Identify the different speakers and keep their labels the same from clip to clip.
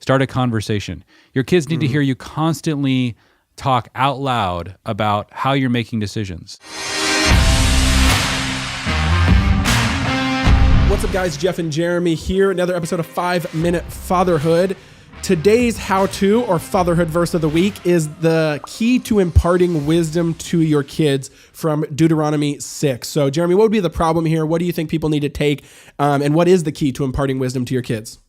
Speaker 1: Start a conversation. Your kids need to hear you constantly talk out loud about how you're making decisions.
Speaker 2: What's up, guys? Jeff and Jeremy here. Another episode of 5 Minute Fatherhood. Today's how-to or fatherhood verse of the week is the key to imparting wisdom to your kids from Deuteronomy 6. So, Jeremy, what would be the problem here? What do you think people need to take? And what is the key to imparting wisdom to your kids?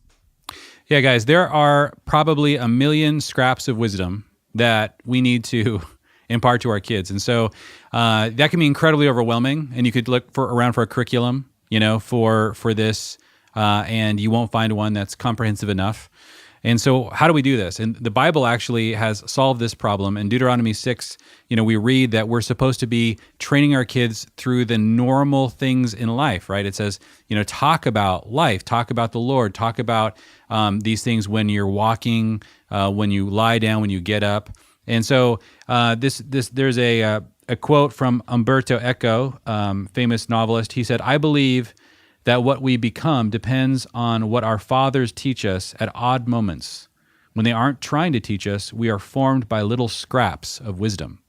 Speaker 1: Yeah, guys, there are probably a million scraps of wisdom that we need to impart to our kids. And so that can be incredibly overwhelming. And you could look around for a curriculum, for this, and you won't find one that's comprehensive enough. And so how do we do this? And the Bible actually has solved this problem. In Deuteronomy 6, we read that we're supposed to be training our kids through the normal things in life, right? It says, talk about life, talk about the Lord, talk about these things when you're walking, when you lie down, when you get up. And so there's a quote from Umberto Eco, famous novelist. He said, "I believe that what we become depends on what our fathers teach us at odd moments. When they aren't trying to teach us, we are formed by little scraps of wisdom."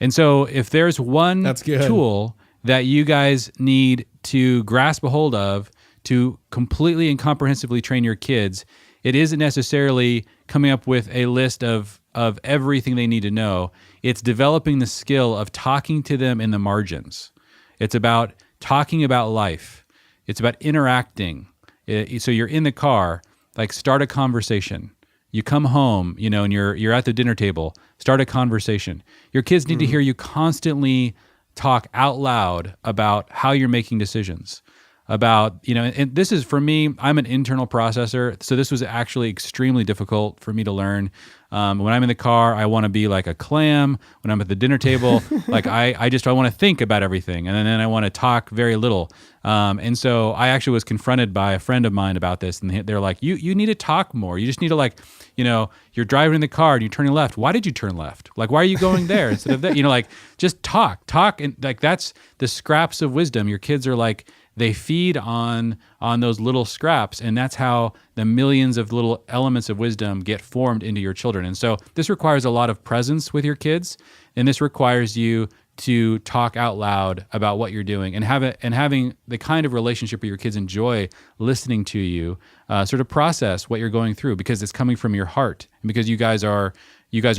Speaker 1: And so if there's one tool that you guys need to grasp a hold of to completely and comprehensively train your kids, it isn't necessarily coming up with a list of everything they need to know. It's developing the skill of talking to them in the margins. It's about talking about life. It's about interacting. So you're in the car, start a conversation. You come home, and you're at the dinner table, start a conversation. Your kids need to hear you constantly talk out loud about how you're making decisions. About, and this is, for me, I'm an internal processor, so this was actually extremely difficult for me to learn. When I'm in the car, I want to be like a clam. When I'm at the dinner table, I want to think about everything, and then I want to talk very little. And so I actually was confronted by a friend of mine about this, and they're like, you need to talk more. You just need to you're driving in the car and you're turning left. Why did you turn left? Why are you going there instead of that? Just talk, and that's the scraps of wisdom. Your kids are they feed on those little scraps, and that's how the millions of little elements of wisdom get formed into your children. And so this requires a lot of presence with your kids, and this requires you to talk out loud about what you're doing and having the kind of relationship where your kids enjoy listening to you, sort of process what you're going through, because it's coming from your heart, and because you guys are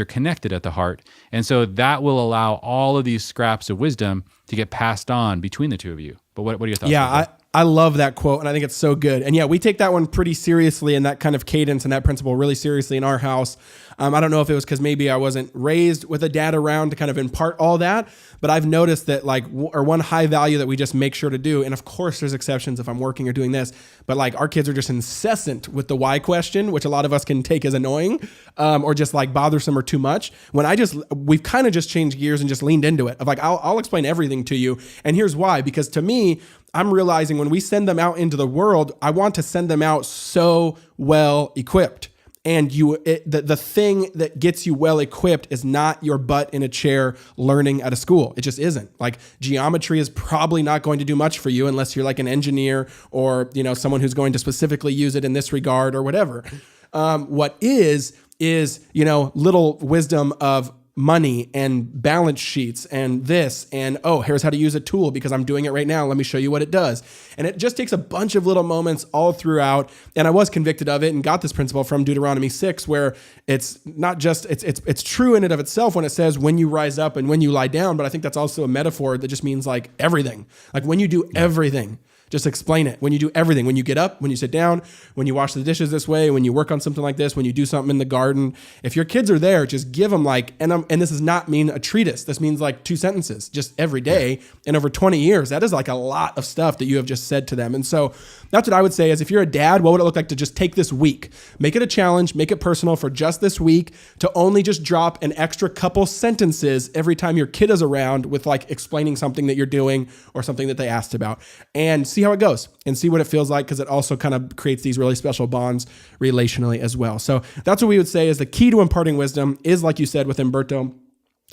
Speaker 1: connected at the heart. And so that will allow all of these scraps of wisdom to get passed on between the two of you. But what are your thoughts?
Speaker 2: Yeah, I love that quote, and I think it's so good. And yeah, we take that one pretty seriously, and that kind of cadence and that principle really seriously in our house. I don't know if it was because maybe I wasn't raised with a dad around to kind of impart all that, but I've noticed that one high value that we just make sure to do, and of course there's exceptions if I'm working or doing this, but our kids are just incessant with the why question, which a lot of us can take as annoying, or just bothersome or too much. We've kind of just changed gears and just leaned into it of I'll explain everything to you, and here's why. Because to me, I'm realizing when we send them out into the world, I want to send them out so well equipped. And the thing that gets you well equipped is not your butt in a chair learning at a school. It just isn't. Geometry is probably not going to do much for you unless you're an engineer or someone who's going to specifically use it in this regard or whatever. What is little wisdom of money and balance sheets and this and, here's how to use a tool because I'm doing it right now. Let me show you what it does. And it just takes a bunch of little moments all throughout. And I was convicted of it and got this principle from Deuteronomy 6, where it's not just, it's true in and of itself when it says when you rise up and when you lie down, but I think that's also a metaphor that just means everything. When you do everything. Just explain it. When you do everything, when you get up, when you sit down, when you wash the dishes this way, when you work on something like this, when you do something in the garden, if your kids are there, just give them and this does not mean a treatise. This means 2 sentences just every day. And over 20 years, that is a lot of stuff that you have just said to them. And so that's what I would say is if you're a dad, what would it look like to just take this week, make it a challenge, make it personal for just this week to only just drop an extra couple sentences every time your kid is around with explaining something that you're doing or something that they asked about, and see how it goes and see what it feels like, because it also kind of creates these really special bonds relationally as well. So that's what we would say is the key to imparting wisdom is, like you said with Umberto,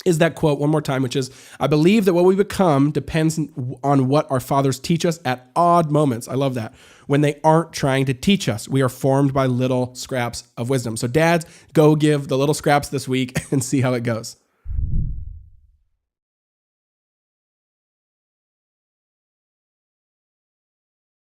Speaker 2: is that quote one more time, which is, I believe that what we become depends on what our fathers teach us at odd moments. I love that. When they aren't trying to teach us, we are formed by little scraps of wisdom. So dads, go give the little scraps this week and see how it goes.